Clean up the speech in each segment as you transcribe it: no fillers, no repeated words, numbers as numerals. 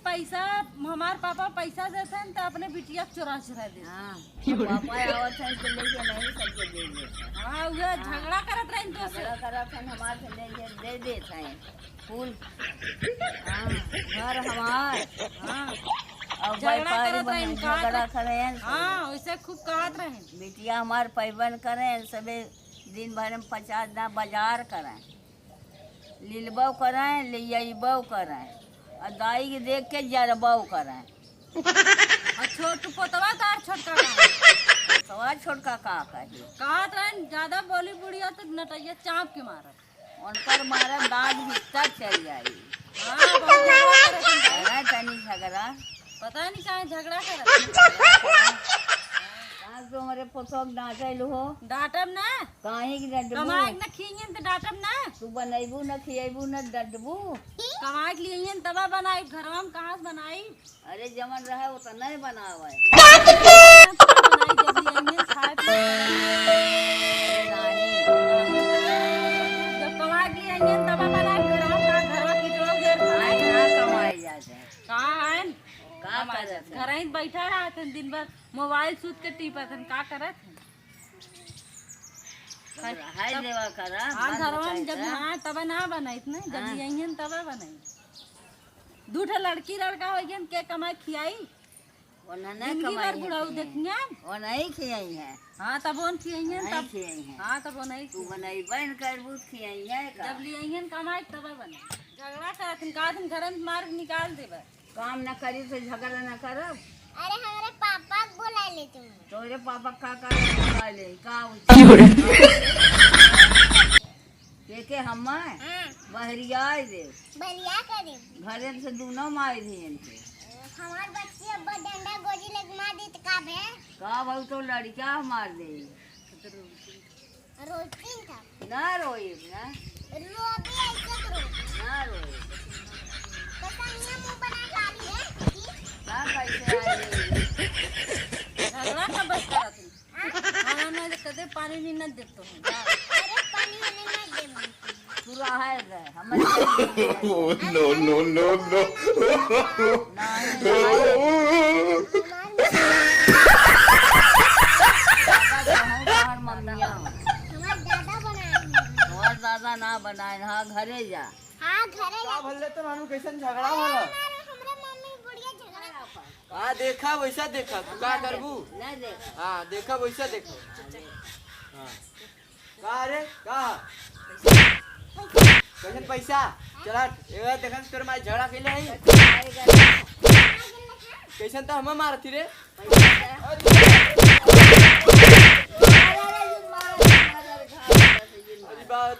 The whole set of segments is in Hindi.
पैसा हमार पापा पैसा देते हैं तो अपने बिटिया चुरा चुरा दे। हाँ पापा आवत है तो लेके नहीं सबके दे देते। हाँ वो झगड़ा करत रहे तो से झगड़ा करत है हमार से ले दे देते हैं फूल। हाँ घर हमार। हाँ और झगड़ा करत रहे झगड़ा करे। हाँ वैसे खूब कहत रहे। बिटिया हमार पैबन करें सबे दिन भर में 50 ना बाजार करें लीलबो करें लियबो करें और दाई के देख के जरबो करें। और छोट पोतवा तार छोटका सवा छोटका का कही कहत रहे ज्यादा बोली बुढ़िया तो नटैया चाँप के मारत। उन पर मारा दांत भीतर चल जाई। हाँ बहुत झगड़ा करत हैं। है तनी झगड़ा पता नहीं कहाँ झगड़ा करत। तो हमारे पोतोक डांटल हो डांटब ना काहे की डंडबू कमाई न खियन तो डांटब ना। तू बनैबू न खियबू न डंडबू। कमाई के लिए तबा बनाई घरवा में कहाँ से बनाई। अरे जमन रहे वो तो नहीं बनावे। जब कमाई के लिए तबा बनाई घरवा की कमाई जाते कहाँ है का करत घर ही बैठा रहते दिन भर मोबाइल सूत के टीपत का करत हाय देवा करा। हाँ घरवा में जब हाँ तब ना बनाई ना जब यही तब बनाई। दूठा लड़की लड़का हो गया के कमाई खियाई नहीं कमाई बुढ़ाऊ देखिए वो नहीं खियाई है। हाँ तब वो खियाई नहीं खियाई है। हाँ तब वो नहीं तू बनाई बन कर बूथ खियाई है का जब लिए कमाई तब बने झगड़ा करत का दिन घर में मार निकाल देबे। काम न करी तो झगड़ा न करब। अरे हमारे पापा को बुला ले तुम। तोरे पापा का बुला ले का के हम बहरिया दे बढ़िया करे घरे से दोनों मार दिए हमार बच्ची अब डंडा गोजी लग मार दी तो का भे का भाई तो लड़का मार दे रोटी था ना रोई ना रो भी ऐसे करो ना रोई पता नहीं मुंह बना गाली है का कैसे आई झगड़ा का बस करत खाना ना कदे पानी नहीं न देतो अरे पानी होने मत दे तू रहा है हमारे no no no no हमार दादा बनाए और दादा ना बनाए। हाँ घरे जा हां घरे का भले तो नानू कैसन झगड़ा होला। हमरा मम्मी बुढ़िया झगड़ा हाँ देखा वैसा देखा तू का करबू। नहीं देख हाँ देखा वैसा देखा। हाँ का रे का कैसन पैसा चला एगो देखन तोर माई झगड़ा कैले है कैसन तो हम मारती रे।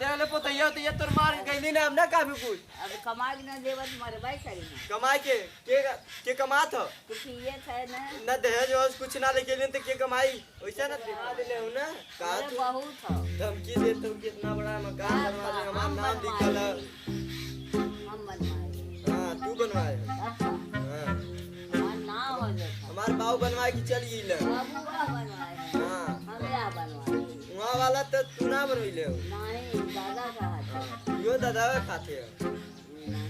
देले पोतैया तो ये तोर मार गईली ना हम ना काफी कुछ अब कमाई न देवत मारे भाई करी ना कमाई के कमात हो तू पिए थे ना न दहेज और कुछ ना लेके लिए तो के कमाई वैसा ना दिखा देले हो ना का अरे तू बहुत हो धमकी दे तो कितना बड़ा मकान बनवा दे हमारा नाम लिखल है। हम बनवाए हां तू बनवाए अच्छा हां हमार ना हो जाता हमार बाऊ बनवाए की चल गई ले। बाबूआ बनवाए हां हमरा बनवाए वहां वाला तो तू ना बनवैले हो नहीं दादा का हाथ यो दादा खाते हो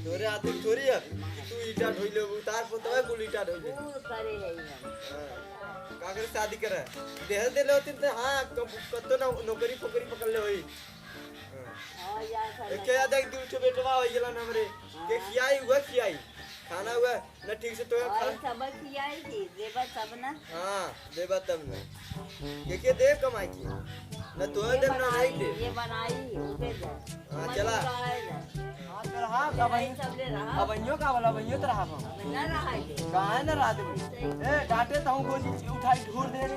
तोरे हाथ में थोड़ी है कि तू ईटा ढोइले उतार पोतवे कुल ईटा ढोइले। वो करे है हम हां का करे शादी करे दहेज देले होती तो हां कतो ना नौकरी पकड़ी पकड़ ले होई। और यार कर के याद है कि तू बेटवा हो गेला ना हमरे के खियाई हुआ खियाई खाना हुआ न ठीक से तो और सब खियाई थी देबा सब ना हां देबा तब न के दे कमाई की न तो दे ना नहीं दे ये बनाई उठे जा हां चला हां तो रहा का भाई सब ले रहा अबइयो का वाला अबइयो तो रहा ना रहा है कहां न रात में ए डांटे तो हूं गोजी उठाई ढूंढ दे रे।